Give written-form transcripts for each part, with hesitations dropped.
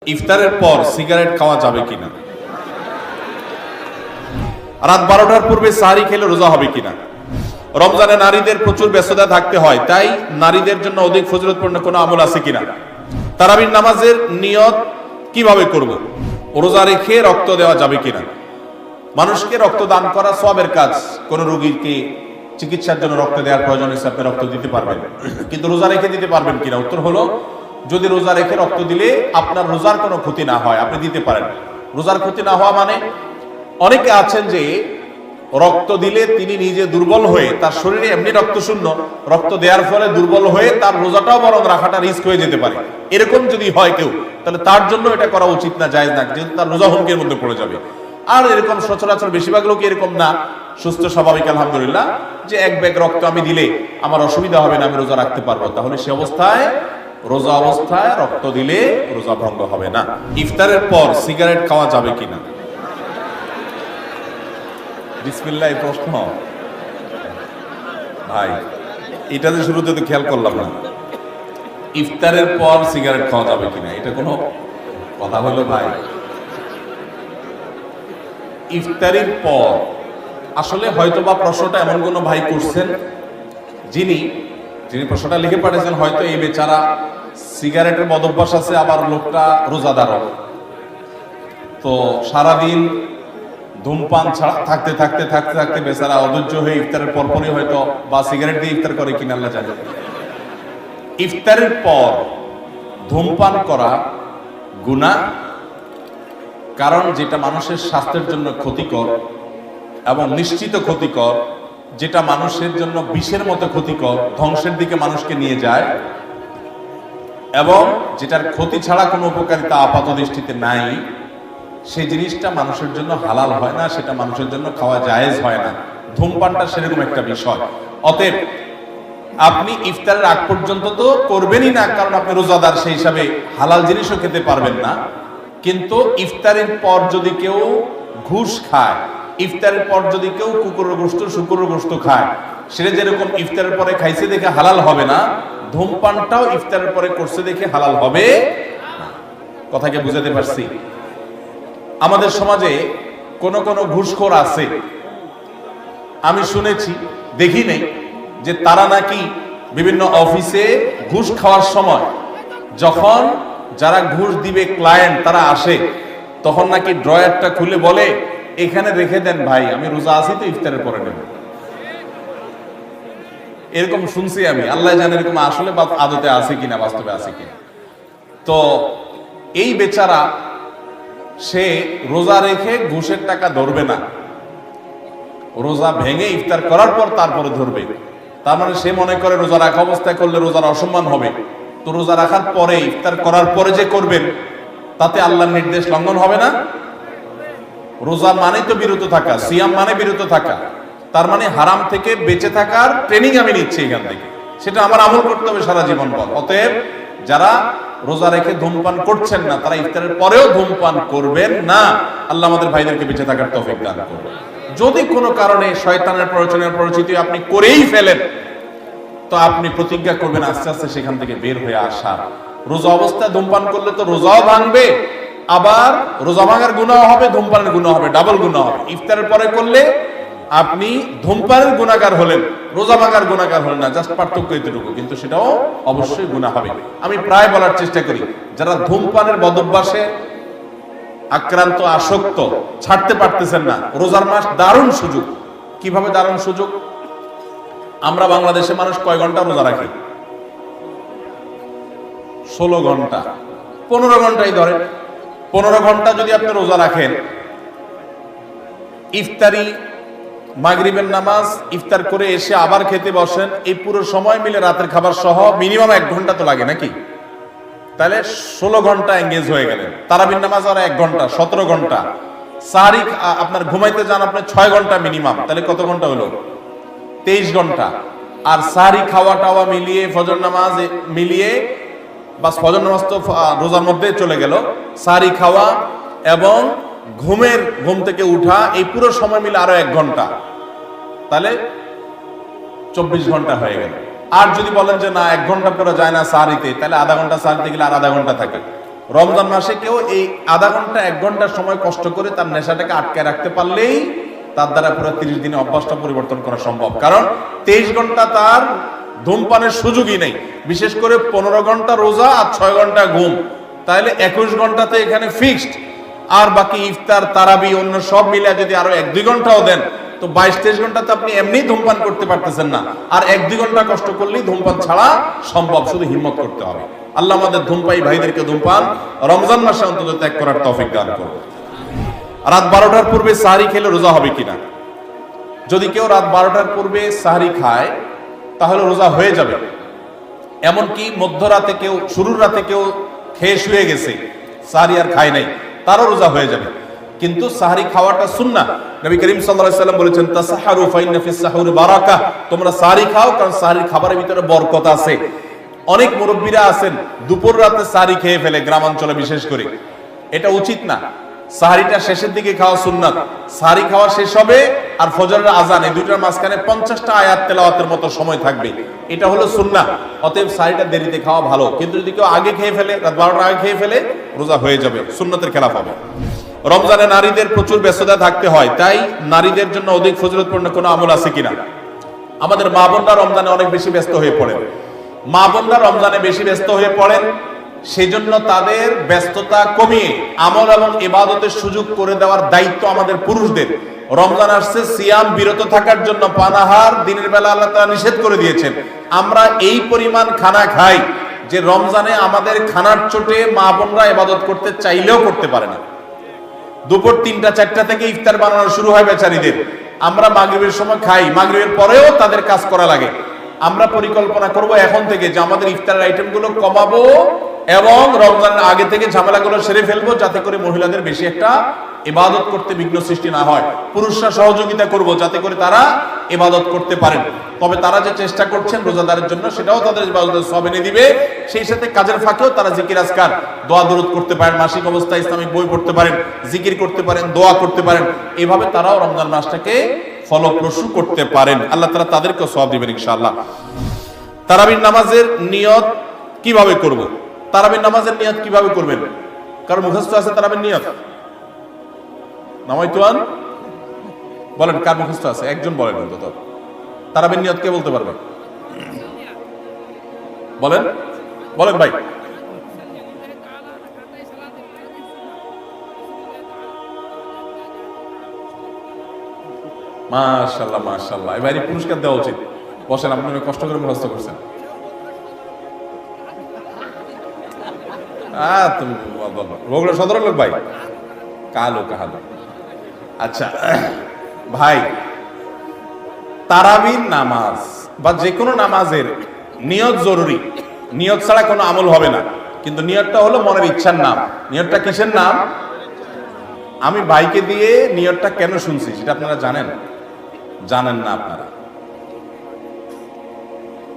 ইফতারের পর সিগারেট খাওয়া যাবে কিনা, রাত 12টার পূর্বে সাহারি খেলে রোজা হবে কিনা। রমজানে নারীদের প্রচুর ব্যস্ততা থাকতে হয়, তাই নারীদের জন্য অধিক ফজিলতপূর্ণ কোনো আমল আছে কিনা। তারাবির নামাজের নিয়ত কিভাবে করব, রোজা রেখে রক্ত দেওয়া যাবে কিনা। মানুষকে রক্ত দান করা সওয়াবের কাজ। কোন রোগীকে চিকিৎসার জন্য রক্ত দেওয়ার প্রয়োজন হলে আপনি রক্ত দিতে পারবেন, কিন্তু রোজা রেখে দিতে পারবেন কিনা। উত্তর হলো, যদি রোজা রেখে রক্ত দিলে আপনার রোজার কোনো ক্ষতি না হয় আপনি দিতে পারেন। রোজার ক্ষতি না হওয়া মানে, অনেকে আছেন যে রক্ত দিলে তিনি নিজে দুর্বল হয়ে, তার শরীরে এমনি রক্ত শূন্য, রক্ত দেওয়ার ফলে দুর্বল হয়ে তার রোজাটাও বরং রাখাটা রিস্ক হয়ে যেতে পারে। এরকম যদি হয় কেউ, তাহলে তার জন্য এটা করা উচিত না, জায়েজ না, যেহেতু তার রোজা হুমকির মধ্যে পড়ে যাবে। আর এরকম সচরাচর বেশিরভাগ লোক এরকম না, সুস্থ স্বাভাবিক আলহামদুলিল্লাহ, যে এক ব্যাগ রক্ত আমি দিলে আমার অসুবিধা হবে না, আমি রোজা রাখতে পারবো, তাহলে সে অবস্থায় রোজা অবস্থায় রক্ত দিলে রোজা ভঙ্গ হবে না। ইফতারের পর সিগারেট খাওয়া যাবে কিনা। বিসমিল্লাহ প্রশ্ন ভাই, এটা যে শুরুতে তো খেয়াল করলাম না। ইফতারের পর সিগারেট খাওয়া যাবে কিনা, এটা কোনো কথা হলো ভাই? ইফতারির পর আসলে হয়তোবা প্রশ্নটা এমন কোন ভাই করছেন যিনি প্রশ্নটা লিখে পাঠিয়েছেন, হয়তো এই বেচারা সিগারেটের বদভ্যাস আছে, আবার লোকটা রোজাদার, তো সারাদিন ধূমপান থাকতে থাকতে থাকতে থাকতে বেচারা অধৈর্য হয়ে ইফতারের পরপরই হয়তো বা সিগারেট দিয়ে ইফতার করে কিনা আল্লাহ জানে। ইফতারের পর ধূমপান করা গুনাহ, কারণ যেটা মানুষের স্বাস্থ্যের জন্য ক্ষতিকর এবং নিশ্চিত ক্ষতিকর, যেটা মানুষের জন্য বিষের মতো ক্ষতিকর, ধ্বংসের দিকে মানুষকে নিয়ে যায়, এবং যেটার ক্ষতি ছাড়া কোনো উপকারিতা আপাত দৃষ্টিতে নাই, সেই জিনিসটা মানুষের জন্য হালাল হয় না, সেটা মানুষের জন্য খাওয়া জায়েজ হয় না। ধূমপানটা সেরকম একটা বিষয়। অতএব আপনি ইফতারের আগ পর্যন্ত তো করবেনই না, কারণ আপনি রোজাদার, সেই হিসাবে হালাল জিনিসও খেতে পারবেন না। কিন্তু ইফতারের পর যদি কেউ ঘুষ খায়, ইফতারের পর যদি কেউ কুকুরের গোশত শুকুরের গোশত খায়, সেটা যেরকম ইফতারের পরে খাইছে দেখে হালাল হবে না, ধূমপানটাও ইফতারের পরে করছে দেখে হালাল হবে না। কথাকে বুঝাতে পারছি? আমাদের সমাজে কোন কোন ঘুষখোর আছে, আমি শুনেছি, দেখি নেই, যে তারা নাকি বিভিন্ন অফিসে ঘুষ খাওয়ার সময় যখন যারা ঘুষ দিবে ক্লায়েন্ট তারা আসে, তখন নাকি ড্রয়ারটা খুলে বলে, এখানে রেখে দেন ভাই, আমি রোজা আছি তো ইফতারের পরে নেব। এরকম শুনছি আমি, আল্লাহ জানে এরকম আসলে আদতে আছে কিনা, বাস্তবে আছে কিনা। তো এই বেচারা সে রোজা রেখে ঘুষের টাকা ধরবে না, রোজা ভেঙে ইফতার করার পর তারপরে ধরবে। তার মানে সে মনে করে রোজা রাখা অবস্থায় করলে রোজার অসম্মান হবে, তো রোজা রাখার পরে ইফতার করার পরে যে করবেন তাতে আল্লাহর নির্দেশ লঙ্ঘন হবে না। রোজা মানে তো বিরত থাকা, সিয়াম মানে বিরত থাকা, তার মানে হারাম থেকে বেঁচে থাকার ট্রেনিং আমি নিচ্ছি এখান থেকে, সেটা আমার আমল করতে হবে সারা জীবন পর। অতএব যারা রোজা রেখে ধূমপান করছেন না, তারা ইফতারের পরেও ধূমপান করবেন না। আল্লাহ আমাদের ভাইদেরকে বেঁচে থাকার তৌফিক দান করবেন। যদি কোনো কারণে শয়তানের প্ররোচনায় পরিচিত আপনি করেই ফেলেন, তো আপনি প্রতিজ্ঞা করবেন আস্তে আস্তে সেখান থেকে বের হয়ে আসা। রোজা অবস্থায় ধূমপান করলে তো রোজাও ভাঙবে, আবার রোজা ভাঙার গুনাহ হবে, ধূমপানের গুনাহ হবে, ডাবল গুনাহ হবে। ইফতারের পরে করলে আপনি ধূমপানের গুনাহগার হলেন, রোজা ভাঙার গুনাহগার হলেন না, জাস্ট পার্থক্য এতটুকু, কিন্তু সেটাও অবশ্যই গুনাহ হবে। আমি প্রায় বলার চেষ্টা করি, যারা ধূমপানের বদভ্যাসে আক্রান্ত, আসক্ত, ছাড়তে পারতেছেন না, রোজার মাস দারুণ সুযোগ। কিভাবে দারুণ সুযোগ? আমরা বাংলাদেশে মানুষ কয় ঘন্টা রোজা রাখি? 16 ঘন্টা, 15 ঘন্টাই ধরেন। 15 ঘন্টা যদি আপনি রোজা রাখেন, ইফতারি, মাগরিবের নামাজ, ইফতার করে এসে আবার খেতে বসেন, এই পুরো সময় মিলে রাতের খাবার সহ মিনিমাম 1 ঘন্টা তো লাগে নাকি? তাহলে 16 ঘন্টা এঙ্গেজ হয়ে গেলেন। তারাবির নামাজ আর 1 ঘন্টা, 17 ঘন্টা। সাহারি আপনার ঘুমাইতে যান আপনার 6 ঘন্টা মিনিমাম, তাহলে কত ঘন্টা হলো? 23 ঘন্টা। আর সাহারি খাওয়া টাওয়া মিলিয়ে, ফজর নামাজ মিলিয়ে, বাস ফজর নামাজ তো রোজার মধ্যে চলে গেল, সাহারি খাওয়া এবং ঘুম থেকে উঠা, এই পুরো সময় মিলে আরো 1 ঘন্টা, তাহলে 24 ঘন্টা হয়ে গেল। আর যদি বলেন যে না 1 ঘন্টা পুরো যায় না সাহারিতে, তাহলে আধা ঘন্টা সাহারিতে গেলে আর আধা ঘন্টা থাকে, রমজান মাসে কেউ এই আধা ঘন্টা 1 ঘন্টা সময় কষ্ট করে তার নেশাটাকে আটকে রাখতে পারলেই তার দ্বারা পুরো 30 দিনে অভ্যাসটা পরিবর্তন করা সম্ভব। কারণ 23 ঘন্টা তার ধূমপানের সুযোগই নেই, বিশেষ করে 15 ঘন্টা রোজা আর 6 ঘন্টা ঘুম, তাহলে 21 ঘন্টাতে এখানে ফিক্সড। আর বাকি ইফতার, তারাবি, অন্য সব মিলে যদি আরো 1-2 ঘন্টাও দেন তো 22-23 ঘন্টাতে আপনি এমনি ধূমপান করতে পারতেছেন না, আর 1-2 ঘন্টা কষ্ট করলেই ধূমপান ছাড়া সম্ভব, শুধু হিম্মত করতে হবে। আল্লাহ আমাদের ধূমপায়ী ভাইদেরকে ধূমপান রমজান মাসে অন্তত ত্যাগ করার তৌফিক দান করুন। রাত 12টার পূর্বে সাহরি খেলে রোজা হবে কিনা? যদি কেউ রাত 12টার পূর্বে সাহরি খায় তাহলে রোজা হয়ে যাবে। এমনকি মধ্যরাতে কেউ, শুরুর রাতে কেউ খেয়ে শুয়ে গেছে, সাহরি আর খায় নাই, তারও রোজা হয়ে যাবে। কিন্তু সাহরি খাওয়াটা সুন্নাহ। নবী করিম সাল্লাল্লাহু আলাইহি ওয়াসাল্লাম বলেছেন, তাসাহারু ফাইন্না ফিস সাহুরি বারাকা, তোমরা সাহরি খাও কারণ সাহরির খাবারের ভিতরে বরকত আছে। অনেক মুরব্বীরা আছেন দুপুর রাতে সাহরি খেয়ে ফেলে, গ্রামাঞ্চলে বিশেষ করে। এটা উচিত না। সাহরিটা শেষের দিকে খাওয়া সুন্নাত। সাহরি খাওয়া শেষ হবে আর ফজরের আজান, এই দুইটার মাঝখানে 50টা আয়াত তেলাওয়াতের মতো সময় থাকবে, এটা হলো সুন্নাহ। অতএব সাহরিটা দেরিতে খাওয়া ভালো। কিন্তু যদি কেউ আগে খেয়ে ফেলে, রাত 12টার আগে খেয়ে ফেলে, রোজা হয়ে যাবে, সুন্নতের খেলাফ হবে। রমজানে নারীদের প্রচুর ব্যস্ততা থাকতে হয়, তাই নারীদের জন্য অধিক ফজিলতপূর্ণ কোনো আমল আছে কিনা? আমাদের মা বোনরা রমজানে অনেক বেশি ব্যস্ত হয়ে পড়েন। মা বোনরা রমজানে বেশি ব্যস্ত হয়ে পড়েন, সেই জন্য তাদের ব্যস্ততা কমিয়ে আমল এবং ইবাদতের সুযোগ করে দেওয়ার দায়িত্ব আমাদের পুরুষদের। রমজান আসছে সিয়াম বিরত থাকার জন্য, পানাহার দিনের বেলা আল্লাহ তাআলা নিষেধ করে দিয়েছেন। আমরা এই পরিমাণ খানা খাই যে রমজানে আমাদের খানার চোটে মা বোনরা ইবাদত করতে চাইলেও করতে পারে না। দুপুর 3টা-4টা থেকে ইফতার বানানো শুরু হয় বেচারীদের। আমরা মাগরিবের সময় খাই, মাগরিবের পরেও তাদের কাজ করা লাগে। আমরা পরিকল্পনা করব এখন থেকে যে আমাদের ইফতারের আইটেমগুলো কমাবো এবং রমজানের আগে থেকে ঝামেলাগুলো সেরে ফেলবো, যাতে করে মহিলাদের বেশি একটা ইবাদত করতে বিঘ্ন সৃষ্টি না হয়। পুরুষরা সহযোগিতা করব যাতে করে তারা ইবাদত করতে পারেন। তবে তারা যে চেষ্টা করছেন রোজাদারের জন্য, সেটাও তাদের ইবাদতের সওয়াব এনে দিবে। সেই সাথে কাজের ফাঁকেও তারা জিকির আজকার, দোয়া দরুদ করতে পারেন, মাসিক অবস্থায় ইসলামিক বই পড়তে পারেন, জিকির করতে পারেন, দোয়া করতে পারেন। এইভাবে তারাও রমজান মাসটাকে ফলপ্রসূ করতে পারেন। আল্লাহ তাআলা তাদেরকেও সওয়াব দিবেন ইনশাআল্লাহ। তারাবির নামাজের নিয়ত কিভাবে করব? তারাবির নামাজের নিয়ত কিভাবে করবেন? কারণ মুখস্থ আছে তারাবির নিয়ত? নামাইতুয়ান বলেন, কার মুখস্থ আছে? একজন বলেন অন্তত। তারাবির নিয়ত কে বলতে পারবে? বলেন বলেন ভাই। মাশাআল্লাহ মাশাআল্লাহ, এবারে পুরস্কার দেওয়া উচিত। বসেন, আপনি কষ্ট করে মুখস্থ করছেন। তুমি ওগুলো 17 লোক ভাই, কালো কালো। আচ্ছা ভাই, তারাবির নামাজ বা যে কোনো নামাজের নিয়ত জরুরি। নিয়ত ছাড়া কোনো আমল হবে না। কিন্তু নিয়তটা হলো মনের ইচ্ছার নাম। নিয়তটা কিসের নাম? আমি ভাইকে দিয়ে নিয়তটা কেন শুনছি সেটা আপনারা জানেন? জানেন না আপনারা?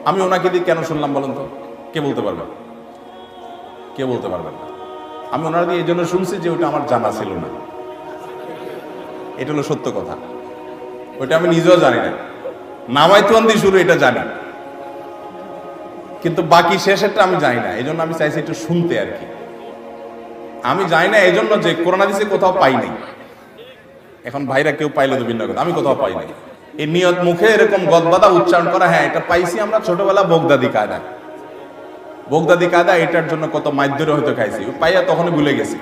আমি ওনাকে দিয়ে কেন শুনলাম বলেন তো? কে বলতে পারবেন? কে বলতে পারবেন না? আমি ওনারা দিয়ে এই জন্য শুনছি যে ওটা আমার জানা ছিল না। এটা হলো সত্য কথা। ওইটা আমি নিজেও জানি না। নামাইতুয়ান দিয়ে শুরু এটা জানি, কিন্তু বাকি শেষেরটা আমি জানি না। এই জন্য আমি চাইছি একটু শুনতে আর কি। আমি জানি না এই জন্য যে কোরআন হাদিসে কোথাও পাই নাই। এখন ভাইরা কেউ পাইলে তো ভিন্ন কথা, আমি কোথাও পাই নাই। এই নিয়ত মুখে এরকম গদবাদা উচ্চারণ করা, হ্যাঁ এটা পাইছি আমরা ছোটবেলা বগদাদি কায়দা। বগদাদি কায়দা এটার জন্য কত মাইদ্যরে হয়তো খাইছি, পাইয়া তখনই ভুলে গেছি।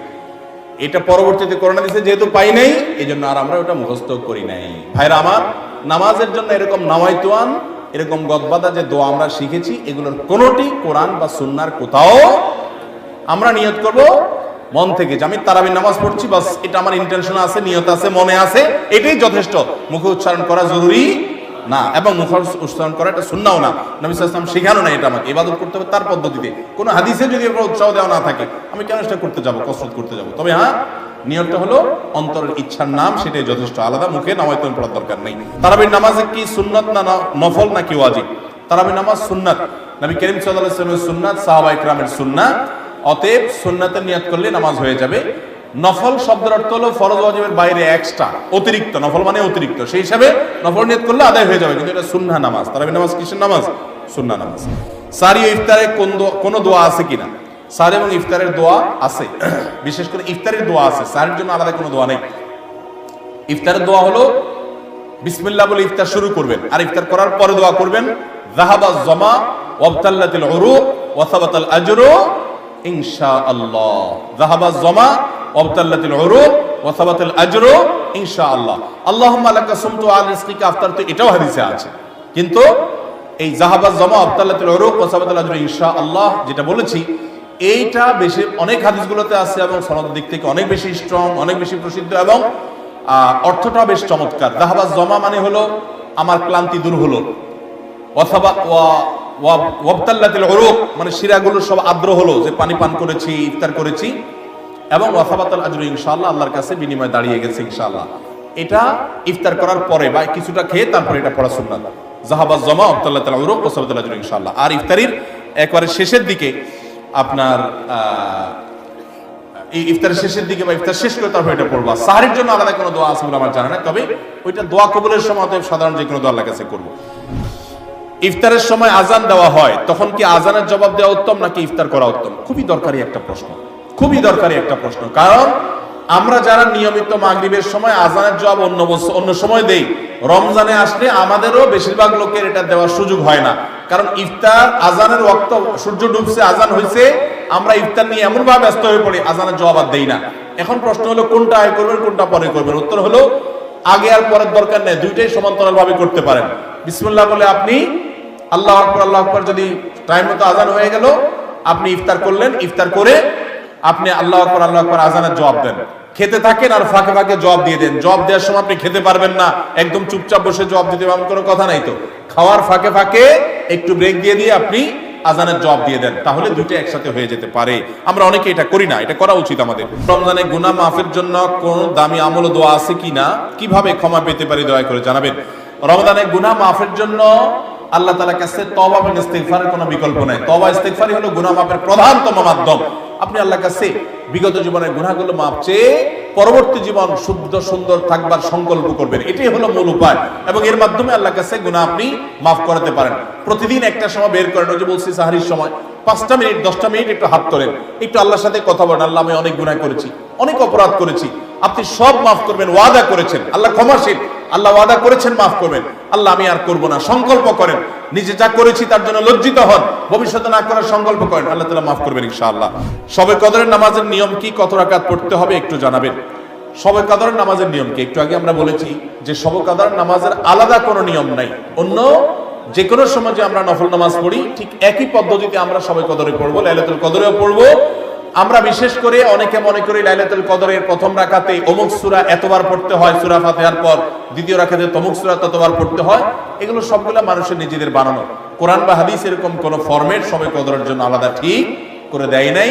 এটা পরবর্তীতে কোরআন হাদিসে যেহেতু পাই নাই, এই জন্য আর আমরা ওটা মুখস্থ করি নাই। ভাইরা আমার, নামাজের জন্য এরকম নামাইতুয়ান, এরকম গদবাদা যে দোয়া আমরা শিখেছি, এগুলোর কোনোটি কোরআন বা সুন্নাহর কোথাও। আমরা নিয়ত করব মন থেকে যে আমি তারাবির নামাজ পড়ছি, বাস এটা আমার ইন্টেনশন আছে, নিয়ত আছে, মনে আছে, এটাই যথেষ্ট। মুখে উচ্চারণ করা জরুরি না, এবং মুখে উচ্চারণ করা এটা সুন্নাহও না। নবী সাল্লাল্লাহু আলাইহি ওয়াসাল্লাম শেখানো না এটা আমাকে। ইবাদত করতে হবে তার পদ্ধতিতে। কোনো হাদিসে যদি এর উৎসাহ দেওয়া না থাকে, আমি কেন সেটা করতে যাব, কসরত করতে যাব? তবে হ্যাঁ, নিয়তটা হলো অন্তরের ইচ্ছার নাম, সেটাই যথেষ্ট। আলাদা মুখে নামাইতুয়ান পড়ার দরকার নেই। তারাবির নামাজে কি সুন্নাত না নফল নাকি ওয়াজিব? তারাবির নামাজ সুন্নাত। নবী করিম সাল্লাল্লাহু আলাইহি ওয়াসাল্লামের সুন্নাত, সাহাবায়ে কেরামের সুন্নাত। অতএব সুন্নাতের নিয়ত করলে নামাজ হয়ে যাবে। নফল শব্দের অর্থ হলো ফরজ ওয়াজিবের বাইরে এক্সট্রা, অতিরিক্ত। নফল মানে অতিরিক্ত, সেই হিসাবে নফল নিয়ত করলে আদায় হয়ে যাবে। কিন্তু এটা সুন্নাহ নামাজ। তারাবির নামাজ কিসের নামাজ? সুন্নাহ নামাজ। সারি ও ইফতারে কোন দোয়া আছে কিনা? সাহর এবং ইফতারের দোয়া আছে, বিশেষ করে ইফতারের দোয়া আছে, সাহরের জন্য আলাদা কোনো দোয়া নেই। ইফতারের দোয়া হলো বিসমিল্লাহ বলে ইফতার শুরু করবেন, আর ইফতার করার পরে দোয়া করবেন যাহাবাজ জামা ওয়াবতাল্লাতিল উরুক ওয়া সাবাতাল আজরু ইনশাআল্লাহ। যাহাবাজ জামা ওয়াবতাল্লাতিল উরুক ওয়া সাবাতাল আজরু ইনশাআল্লাহ। আল্লাহুম্মা লাকা সুমতু আলা রিজকিকা আফতারতু, এটাও হাদিসে আছে। কিন্তু এই যাহাবাজ জামা ওয়াবতাল্লাতিল উরুক ওয়া সাবাতাল আজরু ইনশাআল্লাহ যেটা বলেছি, এইটা বেশি অনেক হাদিসগুলোতে আছে এবং সনদের দিক থেকে অনেক বেশি স্ট্রং, অনেক বেশি প্রসিদ্ধ এবং অর্থটা বেশ চমৎকার। যাহাবাজ জামা মানে হলো আমার ক্লান্তি দূর হলো, অথবা ওয়াবতাল্লাতিল উরুক মানে শিরাগুলো সব আর্দ্র হলো, যে পানি পান করেছি, ইফতার করেছি, এবং ওয়াসাবাতাল আজরু ইনশাআল্লাহ, আল্লাহর কাছে বিনিময় দাঁড়িয়ে গেছে ইনশাআল্লাহ। এটা ইফতার করার পরে বা কিছুটা খেয়ে তারপরে এটা পড়া সুন্নাত। যাহাবাজ জামা ওয়াবতাল্লাতিল উরুক ওয়াসাবাতাল আজরু ইনশাআল্লাহ। আর ইফতারির একবারে শেষের দিকে আপনার এই ইফতারের শেষের দিকে বা ইফতার শেষ করে তারপর এটা পড়বা। সাহরির জন্য আলাদা কোনো দোয়া আছে বলে আমার জানা না, তবে ওইটা দোয়া কবুলের সময় সাধারণ যে কোনো দোয়া আল্লাহর কাছে করবো। ইফতারের সময় আজান দেওয়া হয়, তখন কি আজানের জবাব দেওয়া উত্তম নাকি ইফতার করা উত্তম? খুবই দরকারি একটা প্রশ্ন, খুবই দরকারি একটা প্রশ্ন। কারণ আমরা যারা নিয়মিত মাগরিবের সময় আজানের জবাব অন্য সময় দেই, রমজানে আসলে আমাদেরও বেশিরভাগ লোকের এটা দেওয়ার সুযোগ হয় না। কারণ ইফতার আজানের ওয়াক্ত, সূর্য ডুবছে, আজান হয়েছে, আমরা ইফতার নিয়ে এমন ভাবে ব্যস্ত হয়ে পড়ি, আজানের জবাব আর দেই না। এখন প্রশ্ন হলো কোনটা আগে করবেন, কোনটা পরে করবেন? উত্তর হলো আগে আর পরের দরকার নেই, দুইটাই সমান্তরাল ভাবে করতে পারেন। বিসমিল্লাহ বলে আপনি আল্লাহু আকবার, আল্লাহু আকবার, যদি টাইম মতো আজান হয়ে গেল, আপনি ইফতার করলেন, ইফতার করে আপনি আল্লাহু আকবার, আল্লাহু আকবার আজানের জবাব দেন, খেতে থাকেন আর ফাঁকে ফাঁকে জবাব দিয়ে দেন। জবাব দেওয়ার সময় আপনি খেতে পারবেন না, একদম চুপচাপ বসে জবাব দিতে পারবেন, কোনো কথা নাই তো। খাওয়ার ফাঁকে ফাঁকে একটু ব্রেক দিয়ে দিয়ে আপনি আজানের জবাব দিয়ে দেন, তাহলে দুইটা একসাথে হয়ে যেতে পারে। আমরা অনেকে এটা করি না, এটা করা উচিত আমাদের। রমজানে গুনাহ মাফের জন্য কোন দামি আমল ও দোয়া আছে কিনা, কিভাবে ক্ষমা পেতে পারি দয়া করে জানাবেন। রমজানে গুনাহ মাফের জন্য আল্লাহ তাআলার কাছে তওবা এবং ইস্তিগফারের কোনো বিকল্প নাই। তওবা ইস্তিগফারই হলো গুনাহ মাফের প্রধানতম মাধ্যম। আপনি আল্লাহর কাছে বিগত জীবনের গুনাহগুলো মাফ চেয়ে পরবর্তী জীবন শুদ্ধ সুন্দর থাকবার সংকল্প করবেন, এটাই হলো মূল উপায়। এবং এর মাধ্যমে আল্লাহর কাছে গুনাহ আপনি মাফ করাতে পারেন। প্রতিদিন একটা সময় বের করেন, ওই যে বলছি সাহরির সময় 5টা মিনিট 10টা মিনিট একটু হাত তোলেন, একটু আল্লাহর সাথে কথা বলেন, আল্লাহ আমি অনেক গুনাহ করেছি, অনেক অপরাধ করেছি, আপনি সব মাফ করবেন, ওয়াদা করেছেন, আল্লাহ ক্ষমাশীল, আল্লাহ ওয়াদা করেছেন মাফ করবেন, আল্লাহ আমি আর করব না, সংকল্প করেন, নিজে যা করেছি তার জন্য লজ্জিত হন, ভবিষ্যতে না করার সংকল্প করেন, আল্লাহ তাআলা মাফ করবেন ইনশাআল্লাহ। শবে কদরের নামাজের নিয়ম কি, কত রাকাত পড়তে হবে একটু জানাবেন। শবে কদরের নামাজের নিয়ম কি, একটু আগে আমরা বলেছি যে শবে কদরের নামাজের আলাদা কোনো নিয়ম নাই। অন্য যে কোনো সময় যে আমরা নফল নামাজ পড়ি, ঠিক একই পদ্ধতিতে আমরা শবে কদরে পড়বো, লাইলাতুল কদরেও পড়বো। আমরা বিশেষ করে অনেকে মনে করি লাইলাতুল কদরের প্রথম রাকাতে অমুক সূরা এতবার পড়তে হয়, সূরা ফাতিহার পর দ্বিতীয় রাকাতে তমুক সূরা ততবার পড়তে হয়। এগুলো সবগুলো মানুষের নিজেদের বানানো। কোরআন বা হাদিস এরকম কোন ফরম্যাট শবে কদরের জন্য আলাদা ঠিক করে দেয় নাই।